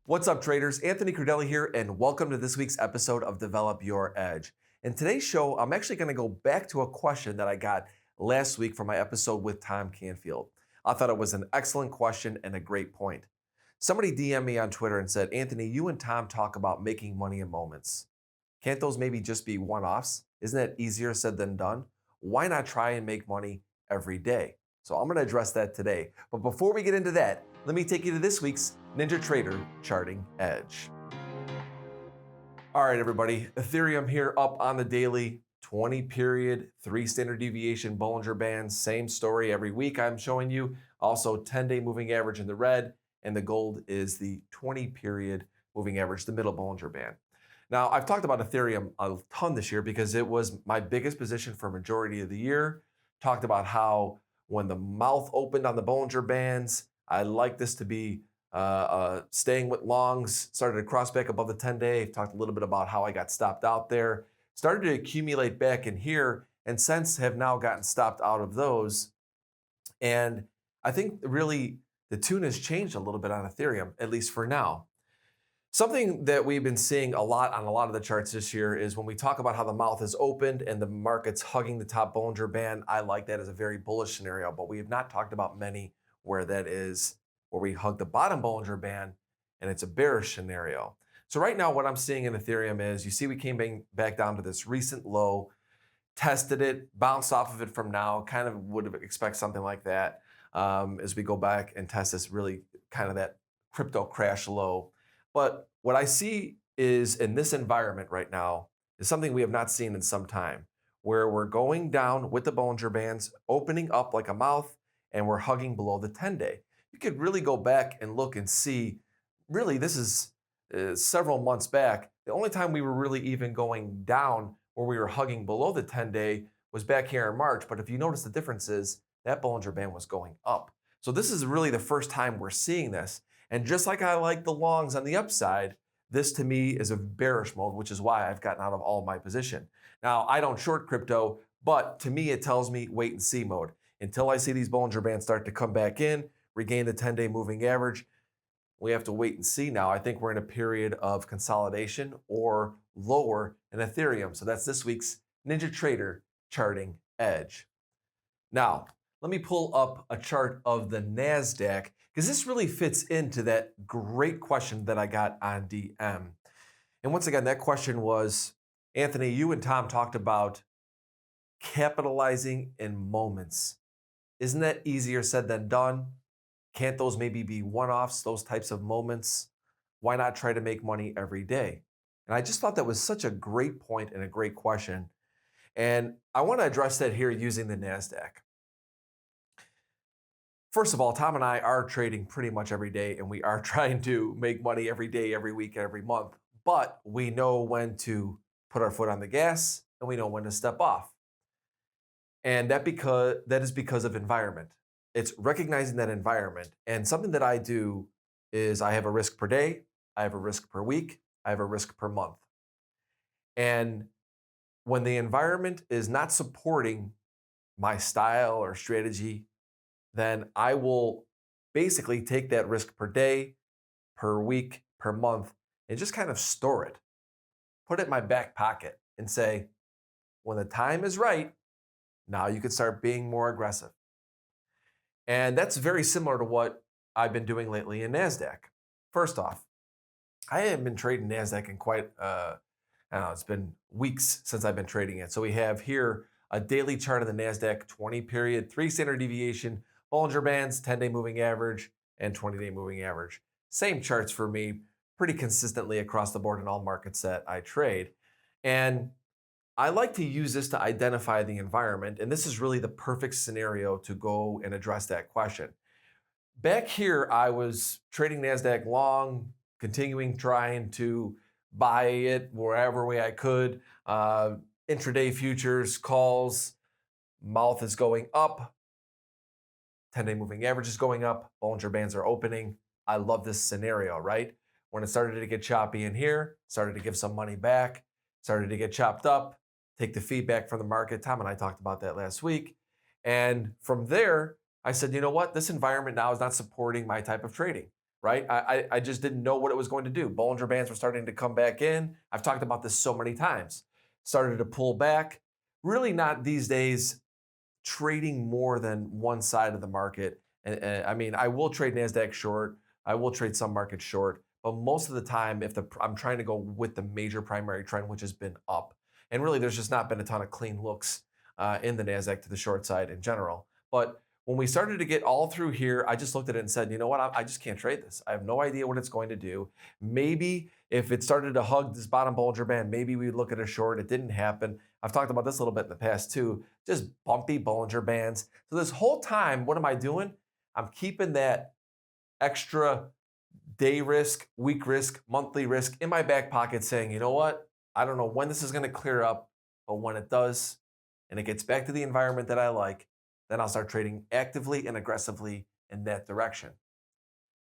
What's up, traders? Anthony Crudele here, and welcome to this week's episode of Develop Your Edge. In today's show, I'm actually going to go back to a question that I got last week from my episode with Tom Canfield. I thought it was an excellent question and a great point. Somebody DM'd me on Twitter and said, Anthony, you and Tom talk about making money in moments. Can't those maybe just be one-offs? Isn't that easier said than done? Why not try and make money every day? So I'm going to address that today. But before we get into that, let me take you to this week's Ninja Trader Charting Edge. All right, everybody. Ethereum here up on the daily, 20 period, 3 standard deviation Bollinger Bands. Same story every week I'm showing you. Also 10-day moving average in the red, and the gold is the 20 period moving average, the middle Bollinger Band. Now, I've talked about Ethereum a ton this year because it was my biggest position for a majority of the year. Talked about how when the mouth opened on the Bollinger Bands, I like this to be staying with longs, started to cross back above the 10-day. Talked a little bit about how I got stopped out there. Started to accumulate back in here, and since have now gotten stopped out of those. And I think really the tune has changed a little bit on Ethereum, at least for now. Something that we've been seeing a lot on a lot of the charts this year is when we talk about how the mouth is opened and the market's hugging the top Bollinger Band. I like that as a very bullish scenario, but we have not talked about many where that is, where we hug the bottom Bollinger Band and it's a bearish scenario. So right now what I'm seeing in Ethereum is, you see we came back down to this recent low, tested it, bounced off of it from now, kind of would expect something like that as we go back and test this really kind of that crypto crash low. But what I see is in this environment right now is something we have not seen in some time, where we're going down with the Bollinger Bands, opening up like a mouth, and we're hugging below the 10-day. You could really go back and look and see, really this is several months back. The only time we were really even going down where we were hugging below the 10-day was back here in March. But if you notice the difference is that Bollinger Band was going up. So this is really the first time we're seeing this. And just like I like the longs on the upside, this to me is a bearish mode, which is why I've gotten out of all of my position. Now, I don't short crypto, but to me, it tells me wait and see mode. Until I see these Bollinger Bands start to come back in, regain the 10-day moving average, we have to wait and see now. I think we're in a period of consolidation or lower in Ethereum. So that's this week's Ninja Trader Charting Edge. Now, let me pull up a chart of the NASDAQ, because this really fits into that great question that I got on DM. And once again, that question was, Anthony, you and Tom talked about capitalizing in moments. Isn't that easier said than done? Can't those maybe be one-offs, those types of moments? Why not try to make money every day? And I just thought that was such a great point and a great question. And I want to address that here using the NASDAQ. First of all, Tom and I are trading pretty much every day, and we are trying to make money every day, every week, every month. But we know when to put our foot on the gas, and we know when to step off. And that is because of environment. It's recognizing that environment. And something that I do is I have a risk per day, I have a risk per week, I have a risk per month. And when the environment is not supporting my style or strategy, then I will basically take that risk per day, per week, per month, and just kind of store it. Put it in my back pocket and say, when the time is right, now you can start being more aggressive. And that's very similar to what I've been doing lately in NASDAQ. First off, I haven't been trading NASDAQ in quite, I don't know, it's been weeks since I've been trading it. So we have here a daily chart of the NASDAQ, 20 period, 3 standard deviation, Bollinger Bands, 10-day moving average, and 20-day moving average. Same charts for me, pretty consistently across the board in all markets that I trade. And I like to use this to identify the environment, and this is really the perfect scenario to go and address that question. Back here, I was trading NASDAQ long, continuing trying to buy it wherever way I could. Intraday futures, calls, mouth is going up. 10-day moving average is going up. Bollinger Bands are opening. I love this scenario, right? When it started to get choppy in here, started to give some money back, started to get chopped up, take the feedback from the market. Tom and I talked about that last week. And from there, I said, you know what? This environment now is not supporting my type of trading. right? I just didn't know what it was going to do. Bollinger Bands were starting to come back in. I've talked about this so many times. Started to pull back. Really not these days trading more than one side of the market. And I mean, I will trade NASDAQ short. I will trade some markets short. But most of the time, I'm trying to go with the major primary trend, which has been up. And really, there's just not been a ton of clean looks in the NASDAQ to the short side in general. But when we started to get all through here, I just looked at it and said, you know what? I just can't trade this. I have no idea what it's going to do. Maybe if it started to hug this bottom Bollinger Band, maybe we'd look at a short. It didn't happen. I've talked about this a little bit in the past too, just bumpy Bollinger Bands. So this whole time, what am I doing? I'm keeping that extra day risk, week risk, monthly risk in my back pocket saying, you know what? I don't know when this is going to clear up, but when it does and it gets back to the environment that I like, then I'll start trading actively and aggressively in that direction.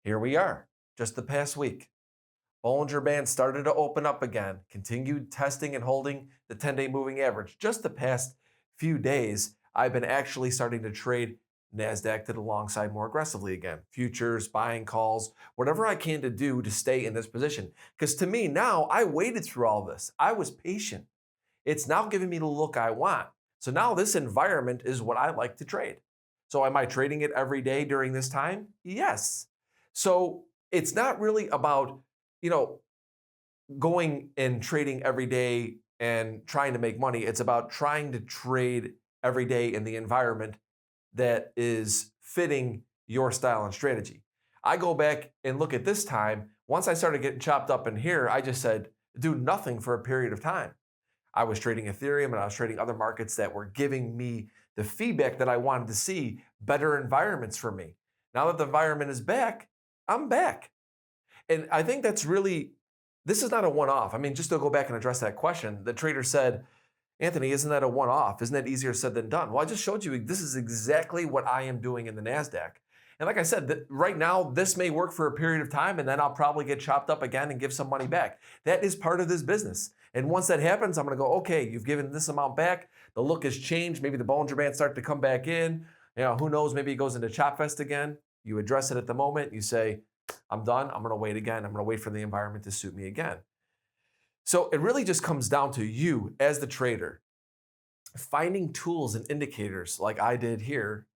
Here we are, just the past week. Bollinger Band started to open up again, continued testing and holding the 10-day moving average. Just the past few days, I've been actually starting to trade NASDAQ to the long side more aggressively again. Futures, buying calls, whatever I can to do to stay in this position. Because to me now, I waited through all this. I was patient. It's now giving me the look I want. So now this environment is what I like to trade. So am I trading it every day during this time? Yes. So it's not really about, you know, going and trading every day and trying to make money. It's about trying to trade every day in the environment that is fitting your style and strategy. I go back and look at this time. Once I started getting chopped up in here, I just said, do nothing for a period of time. I was trading Ethereum and I was trading other markets that were giving me the feedback that I wanted to see, better environments for me. Now that the environment is back, I'm back. And I think that's really, this is not a one-off. I mean, just to go back and address that question, the trader said, Anthony, isn't that a one-off? Isn't that easier said than done? Well, I just showed you this is exactly what I am doing in the NASDAQ. And like I said, right now, this may work for a period of time, and then I'll probably get chopped up again and give some money back. That is part of this business. And once that happens, I'm going to go, okay, you've given this amount back. The look has changed. Maybe the Bollinger Bands start to come back in. You know, who knows? Maybe it goes into chop fest again. You address it at the moment. You say, I'm done. I'm going to wait again. I'm going to wait for the environment to suit me again. So it really just comes down to you as the trader finding tools and indicators like I did here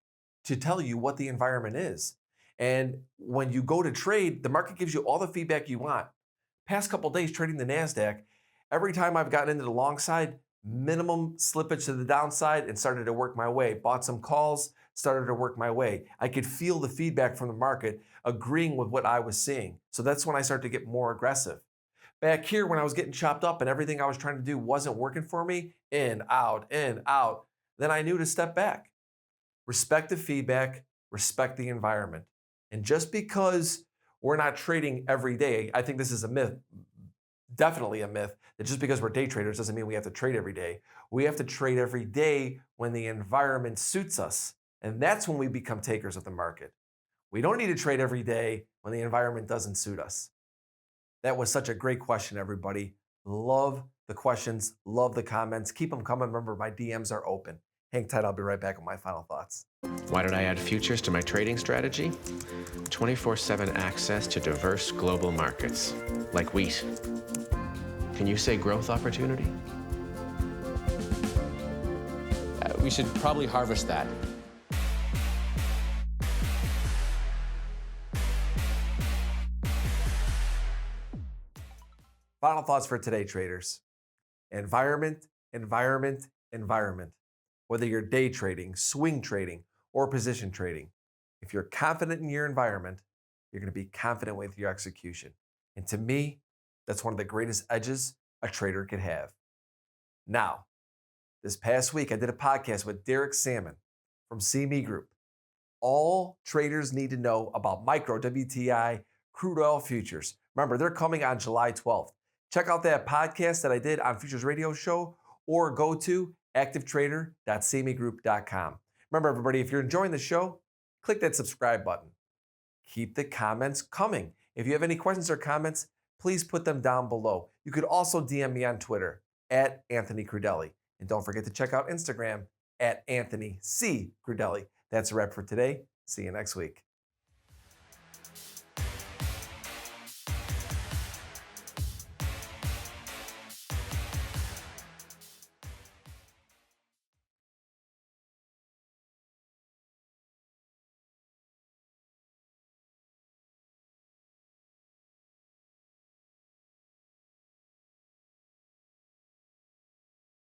to tell you what the environment is. And when you go to trade, the market gives you all the feedback you want. Past couple days trading the NASDAQ, every time I've gotten into the long side, minimum slippage to the downside and started to work my way. Bought some calls, started to work my way. I could feel the feedback from the market agreeing with what I was seeing. So that's when I started to get more aggressive. Back here, when I was getting chopped up and everything I was trying to do wasn't working for me, in, out, then I knew to step back. Respect the feedback, respect the environment. And just because we're not trading every day, I think this is a myth, definitely a myth, that just because we're day traders doesn't mean we have to trade every day. We have to trade every day when the environment suits us. And that's when we become takers of the market. We don't need to trade every day when the environment doesn't suit us. That was such a great question, everybody. Love the questions, love the comments. Keep them coming. Remember, my DMs are open. Hang tight, I'll be right back with my final thoughts. Why did I add futures to my trading strategy? 24/7 access to diverse global markets, like wheat. Can you say growth opportunity? We should probably harvest that. Final thoughts for today, traders. Environment, environment, environment. Whether you're day trading, swing trading, or position trading, if you're confident in your environment, you're going to be confident with your execution. And to me, that's one of the greatest edges a trader could have. Now, this past week, I did a podcast with Derek Salmon from CME Group. All traders need to know about micro WTI crude oil futures. Remember, they're coming on July 12th. Check out that podcast that I did on Futures Radio Show or go to activetrader.cmegroup.com. Remember, everybody, if you're enjoying the show, click that subscribe button. Keep the comments coming. If you have any questions or comments, please put them down below. You could also DM me on Twitter at Anthony Crudele. And don't forget to check out Instagram at Anthony C. Crudele. That's a wrap for today. See you next week.